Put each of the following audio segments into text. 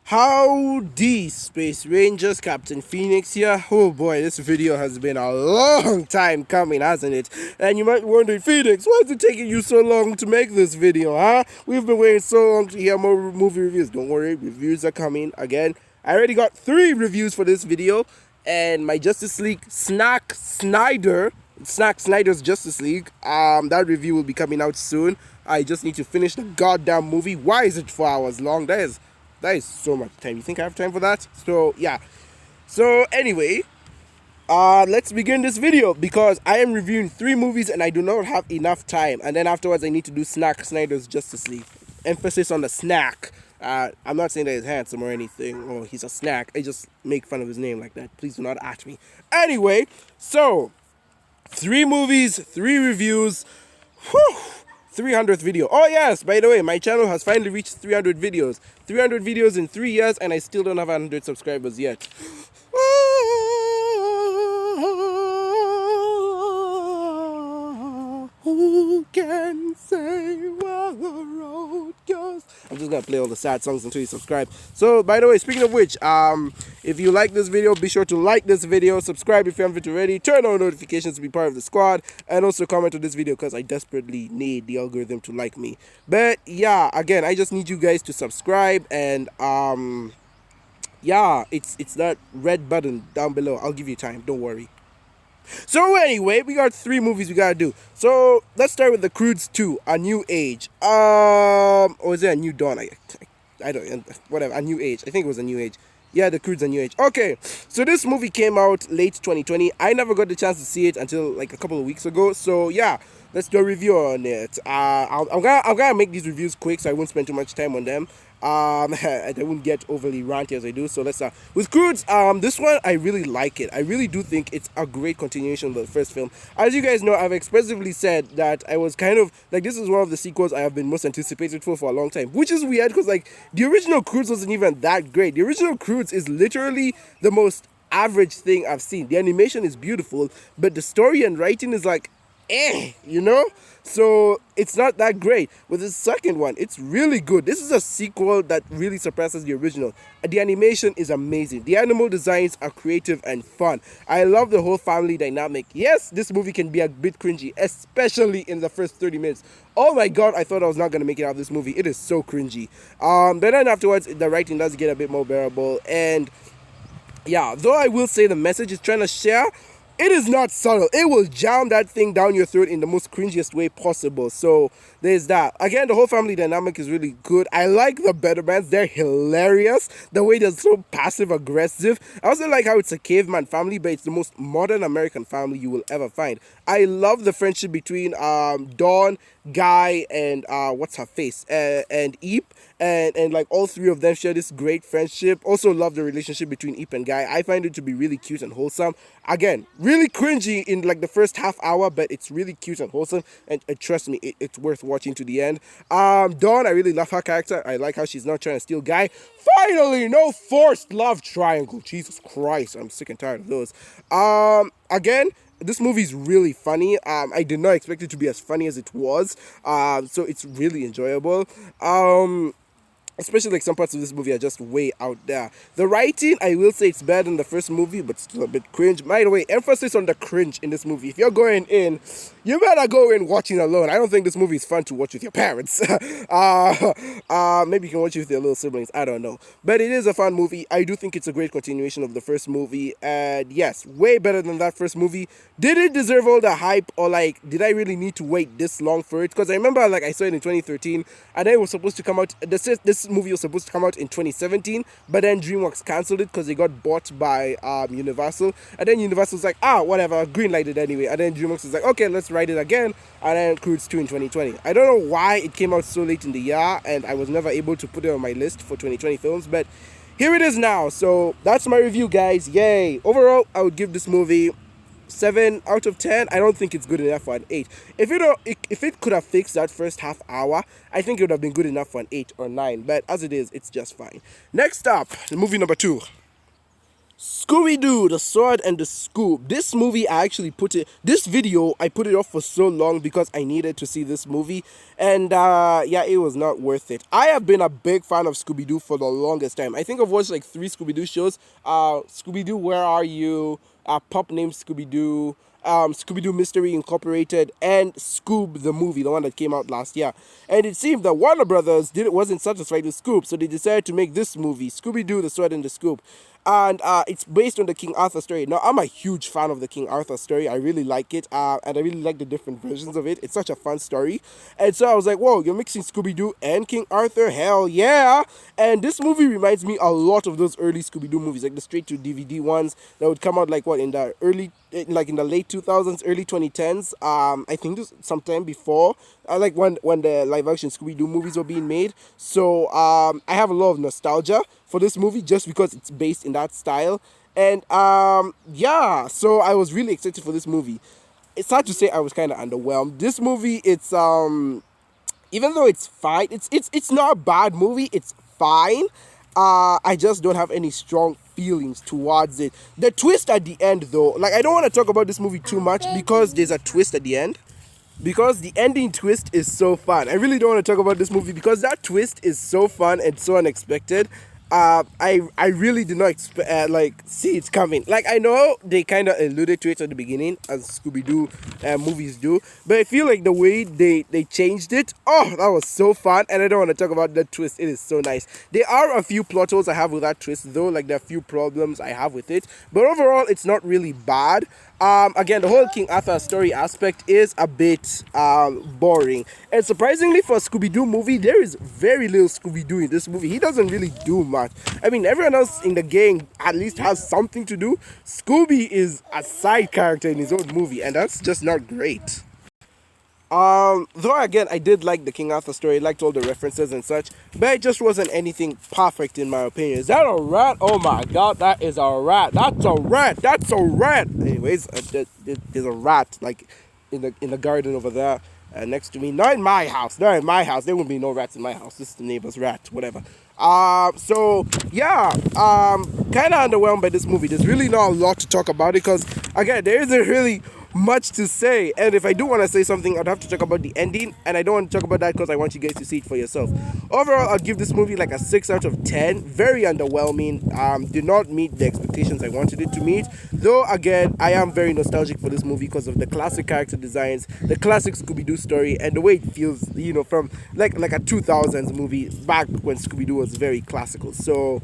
Howdy, Space Rangers, Captain Phoenix here. Oh boy, this video has been a long time coming, hasn't it? And you might be wondering, Phoenix, why is it taking you so long to make this video, huh? We've been waiting so long to hear more movie reviews. Don't worry, reviews are coming again. I already got 3 reviews for this video, and my Justice League Snack Snyder's Justice League, that review will be coming out soon. I just need to finish the goddamn movie. Why is it 4 hours long? That is so much time. You think I have time for that? So yeah. So anyway, let's begin this video because I am reviewing 3 movies and I do not have enough time. And then afterwards I need to do Snyder's Justice League. Emphasis on the snack. I'm not saying that he's handsome or anything, or he's a snack. I just make fun of his name like that. Please do not at me. Anyway, so 3 movies, 3 reviews. Whew. 300th video. Oh yes, by the way, my channel has finally reached 300 videos. 300 videos in 3 years and I still don't have 100 subscribers yet. Who can say where the road goes? I'm just gonna play all the sad songs until you subscribe. So by the way, speaking of which, if you like this video, be sure to like this video, subscribe if you haven't already, turn on notifications to be part of the squad, and also comment on this video because I desperately need the algorithm to like me. But yeah, again, I just need you guys to subscribe, and yeah, it's that red button down below. I'll give you time, don't worry. So anyway, we got 3 movies we gotta do. So let's start with the Croods 2, A New Age. Or is it A New Dawn? I don't, whatever, A New Age. I think it was A New Age. Yeah, the Croods A New Age. Okay, so this movie came out late 2020. I never got the chance to see it until like a couple of weeks ago. So yeah, let's do a review on it. I'm gonna make these reviews quick so I won't spend too much time on them. I won't get overly ranty as I do. So let's start with Croods. This one I really like it. I really do think it's a great continuation of the first film. As you guys know, I've expressively said that I was kind of like, this is one of the sequels I have been most anticipated for a long time, which is weird because like the original Croods wasn't even that great. The original Croods is literally the most average thing I've seen. The animation is beautiful, but the story and writing is like you know, so it's not that great. With the second one, it's really good. This is a sequel that really surpasses the original. The animation is amazing. The animal designs are creative and fun. I love the whole family dynamic. Yes, this movie can be a bit cringy, especially in the first 30 minutes. Oh my god, I thought I was not going to make it out of this movie. It is so cringy. But then afterwards, the writing does get a bit more bearable. And yeah, though I will say the message is trying to share, it is not subtle. It will jam that thing down your throat in the most cringiest way possible. So there's that. Again, the whole family dynamic is really good. I like the Bettermans. They're hilarious. The way they're so passive aggressive. I also like how it's a caveman family, but it's the most modern American family you will ever find. I love the friendship between Dawn, Guy, and what's her face, and Eep. And like all 3 of them share this great friendship. Also love the relationship between Eep and Guy. I find it to be really cute and wholesome. Again, really cringy in like the first half hour, but it's really cute and wholesome, and trust me, it's worth watching to the end. Dawn, I really love her character. I like how she's not trying to steal Guy. Finally, no forced love triangle. Jesus Christ, I'm sick and tired of those. Again, this movie is really funny. I did not expect it to be as funny as it was. So it's really enjoyable. Especially like some parts of this movie are just way out there. The writing, I will say it's better than the first movie, but still a bit cringe. By the way, emphasis on the cringe in this movie. If you're going in, you better go in watching alone. I don't think this movie is fun to watch with your parents. Maybe you can watch it with your little siblings. I don't know. But it is a fun movie. I do think it's a great continuation of the first movie. And yes, way better than that first movie. Did it deserve all the hype, or like, did I really need to wait this long for it? Because I remember like I saw it in 2013, and then it was supposed to come out, this movie was supposed to come out in 2017, but then DreamWorks cancelled it because they got bought by Universal, and then Universal was like, whatever, greenlight it anyway, and then DreamWorks was like, okay, let's write it again, and then Croods 2 in 2020. I don't know why it came out so late in the year, and I was never able to put it on my list for 2020 films, but here it is now. So that's my review, guys. Yay. Overall, I would give this movie 7 out of 10. I don't think it's good enough for an 8. If it could have fixed that first half hour, I think it would have been good enough for an 8 or 9. But as it is, it's just fine. Next up, movie number 2. Scooby-Doo, The Sword and the Scoob. This movie, this video, I put it off for so long because I needed to see this movie. And yeah, it was not worth it. I have been a big fan of Scooby-Doo for the longest time. I think I've watched like 3 Scooby-Doo shows. Scooby-Doo, Where Are You? Pup Named Scooby-Doo. Scooby-Doo Mystery Incorporated, and Scoob the movie, the one that came out last year. And it seemed that Warner Brothers wasn't satisfied with Scoob, so they decided to make this movie, Scooby-Doo, The Sword and the Scoob. And it's based on the King Arthur story. Now, I'm a huge fan of the King Arthur story. I really like it, and I really like the different versions of it. It's such a fun story. And so I was like, whoa, you're mixing Scooby-Doo and King Arthur? Hell yeah! And this movie reminds me a lot of those early Scooby-Doo movies, like the straight-to-DVD ones that would come out like, what, in the late 2000s, early 2010s. I think this sometime before, like when the live action Scooby-Doo movies were being made. So I have a lot of nostalgia for this movie just because it's based in that style. And yeah, so I was really excited for this movie. It's hard to say I was kind of underwhelmed. This movie, it's even though it's fine, it's not a bad movie. It's fine. I just don't have any strong feelings towards it. The twist at the end, though, like, I don't want to talk about this movie too much because there's a twist at the end. Because the ending twist is so fun. I really don't want to talk about this movie because that twist is so fun and so unexpected. I really did not see it coming. Like, I know they kind of alluded to it at the beginning, as Scooby-Doo movies do, but I feel like the way they changed it, oh, that was so fun. And I don't want to talk about that twist. It is so nice. There are a few plot holes I have with that twist, though. Like, there are a few problems I have with it, but overall it's not really bad. Again, the whole King Arthur story aspect is a bit boring. And surprisingly, for a Scooby-Doo movie, there is very little Scooby-Doo in this movie. He doesn't really do much. I mean, everyone else in the gang at least has something to do. Scooby is a side character in his own movie, and that's just not great. Though again, I did like the King Arthur story, liked all the references and such, but it just wasn't anything perfect in my opinion. Is that a rat? Oh my god, that is a rat. That's a rat. That's a rat. Anyways, there's a rat like in the garden over there next to me. Not in my house. Not in my house. There wouldn't be no rats in my house. This is the neighbor's rat. Whatever. So yeah, kind of underwhelmed by this movie. There's really not a lot to talk about it because again, there isn't really much to say, and if I do want to say something, I'd have to talk about the ending, and I don't want to talk about that because I want you guys to see it for yourself. Overall, I'll give this movie like a 6 out of 10. Very underwhelming. Did not meet the expectations I wanted it to meet, though again, I am very nostalgic for this movie because of the classic character designs, the classic Scooby-Doo story, and the way it feels, you know, from like a 2000s movie back when Scooby-Doo was very classical. So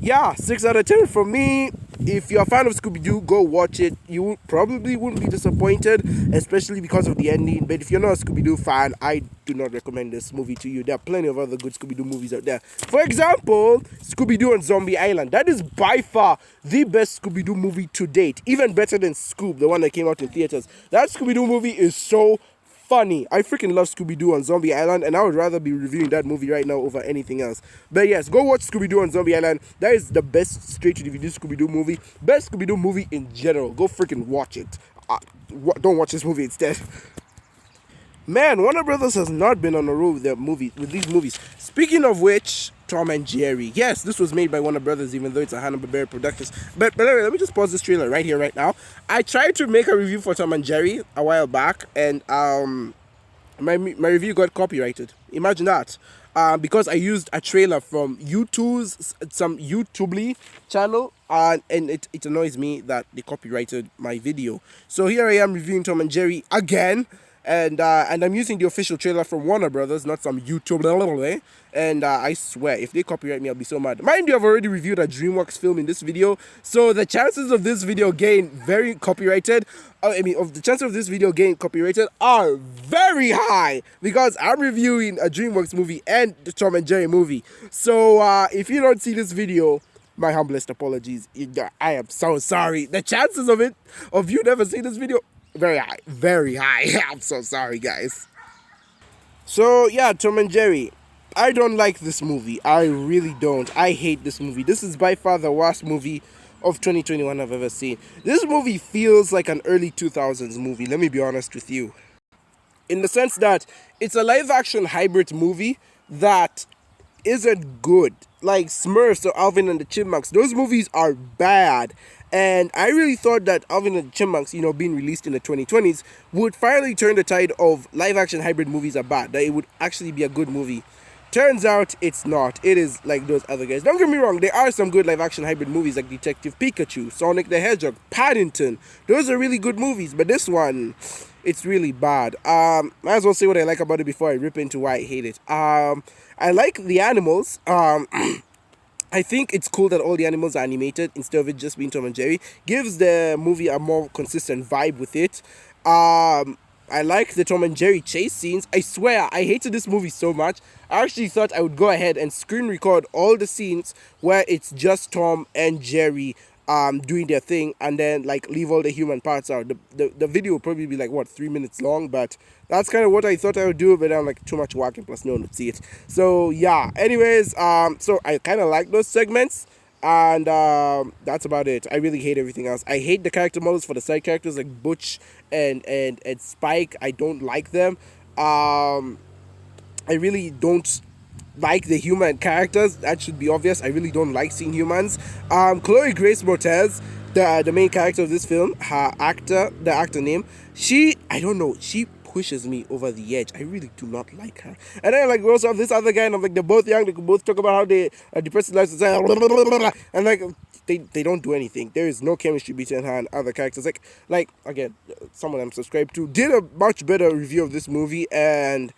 yeah, 6 out of 10 for me. If you're a fan of Scooby-Doo, go watch it. You probably wouldn't be disappointed, especially because of the ending. But if you're not a Scooby-Doo fan, I do not recommend this movie to you. There are plenty of other good Scooby-Doo movies out there. For example, Scooby-Doo on Zombie Island. That is by far the best Scooby-Doo movie to date. Even better than Scoob, the one that came out in theaters. That Scooby-Doo movie is so funny. I freaking love Scooby-Doo on Zombie Island, and I would rather be reviewing that movie right now over anything else. But yes, go watch Scooby-Doo on Zombie Island. That is the best straight-to-DVD Scooby-Doo movie. Best Scooby-Doo movie in general. Go freaking watch it. Don't watch this movie instead. Man, Warner Brothers has not been on a roll with these movies. Speaking of which, Tom and Jerry. Yes, this was made by Warner Brothers, even though it's a Hanna-Barbera Productions. But anyway, let me just pause this trailer right here, right now. I tried to make a review for Tom and Jerry a while back, and my review got copyrighted. Imagine that. Because I used a trailer from some YouTube channel, and it annoys me that they copyrighted my video. So here I am reviewing Tom and Jerry again. And I'm using the official trailer from Warner Brothers, not some YouTube. And I swear, if they copyright me, I'll be so mad. Mind you, I've already reviewed a DreamWorks film in this video, so the chances of this video getting very copyrighted, the chances of this video getting copyrighted are very high because I'm reviewing a DreamWorks movie and the Tom and Jerry movie. So if you don't see this video, my humblest apologies. I am so sorry. The chances of you never seeing this video, very high, very high. I'm so sorry, guys. So yeah, Tom and Jerry, I don't like this movie. I really don't. I hate this movie. This is by far the worst movie of 2021 I've ever seen. This movie feels like an early 2000s movie, let me be honest with you. In the sense that it's a live action hybrid movie that isn't good. Like Smurfs or Alvin and the Chipmunks, those movies are bad. And I really thought that Alvin and the Chipmunks, being released in the 2020s, would finally turn the tide of live action hybrid movies are bad. That it would actually be a good movie. Turns out it's not. It is like those other guys. Don't get me wrong, there are some good live action hybrid movies like Detective Pikachu, Sonic the Hedgehog, Paddington. Those are really good movies, but this one, it's really bad. Might as well say what I like about it before I rip into why I hate it. I like the animals. I think it's cool that all the animals are animated instead of it just being Tom and Jerry. Gives the movie a more consistent vibe with it. I like the Tom and Jerry chase scenes. I swear, I hated this movie so much. I actually thought I would go ahead and screen record all the scenes where it's just Tom and Jerry doing their thing, and then like leave all the human parts out. The video will probably be like 3 minutes long, but that's kind of what I thought I would do, but I'm like too much work and plus no one would see it. So yeah, anyways, so I kind of like those segments, and that's about it. I really hate everything else. I hate the character models for the side characters like Butch and Spike. I don't like them. I really don't like the human characters. That should be obvious. I really don't like seeing humans. Chloe Grace Moretz, the main character of this film, the actor name, I don't know, she pushes me over the edge. I really do not like her. And then like we also have this other guy, and I'm like, they're both young. They can both talk about how they depressed lives, and like they don't do anything. There is no chemistry between her and other characters. Like again, someone I'm subscribed to did a much better review of this movie, and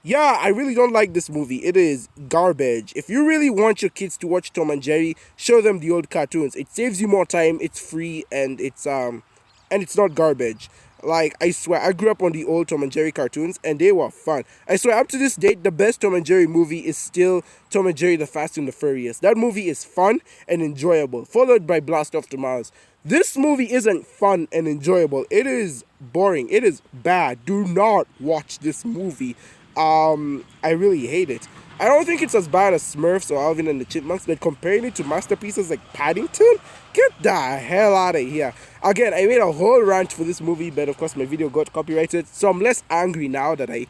yeah, I really don't like this movie. It is garbage. If you really want your kids to watch Tom and Jerry, show them the old cartoons. It saves you more time. It's free, and it's not garbage. Like, I swear, I grew up on the old Tom and Jerry cartoons, and they were fun. I swear, up to this date, the best Tom and Jerry movie is still Tom and Jerry the Fast and the Furious. That movie is fun and enjoyable, followed by Blast Off to Mars. This movie isn't fun and enjoyable. It is boring. It is bad. Do not watch this movie. I really hate it. I don't think it's as bad as Smurfs or Alvin and the Chipmunks, but comparing it to masterpieces like Paddington, get the hell out of here. Again, I made a whole rant for this movie, but of course my video got copyrighted, so I'm less angry now that I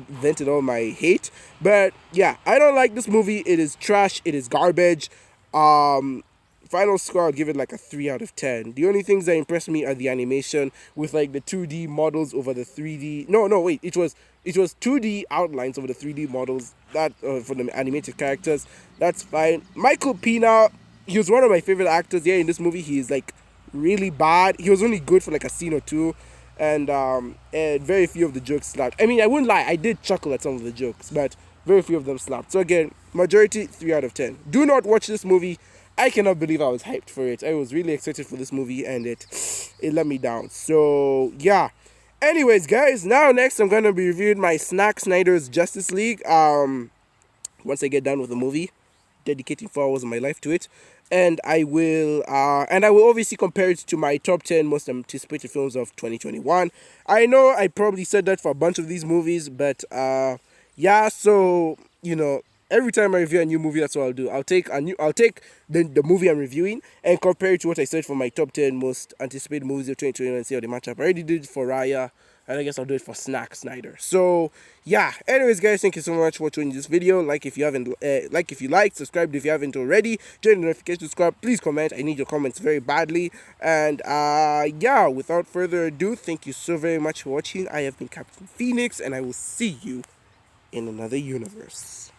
vented all my hate. But yeah, I don't like this movie. It is trash. It is garbage. Final score, I'll give it like a 3 out of 10. The only things that impressed me are the animation with like the 2D models over the 3D. No, wait. It was 2D outlines over the 3D models that for the animated characters. That's fine. Michael Pena, he was one of my favorite actors. Yeah, in this movie, he is like really bad. He was only good for like a scene or two, and very few of the jokes slapped. I mean, I wouldn't lie. I did chuckle at some of the jokes, but very few of them slapped. So again, majority 3 out of 10. Do not watch this movie. I cannot believe I was hyped for it. I was really excited for this movie, and it let me down. So yeah. Anyways, guys, now next I'm gonna be reviewing my Zack Snyder's Justice League. Once I get done with the movie, dedicating 4 hours of my life to it, and I will obviously compare it to my top 10 most anticipated films of 2021. I know I probably said that for a bunch of these movies, but yeah. So every time I review a new movie, that's what I'll do. I'll take the movie I'm reviewing and compare it to what I said for my top 10 most anticipated movies of 2021 and see how they match up. I already did it for Raya, and I guess I'll do it for Zack Snyder. So yeah. Anyways, guys, thank you so much for watching this video. Like if you haven't, if you liked, subscribe if you haven't already. Join the notification squad. Please comment. I need your comments very badly. And yeah, without further ado, thank you so very much for watching. I have been Captain Phoenix, and I will see you in another universe.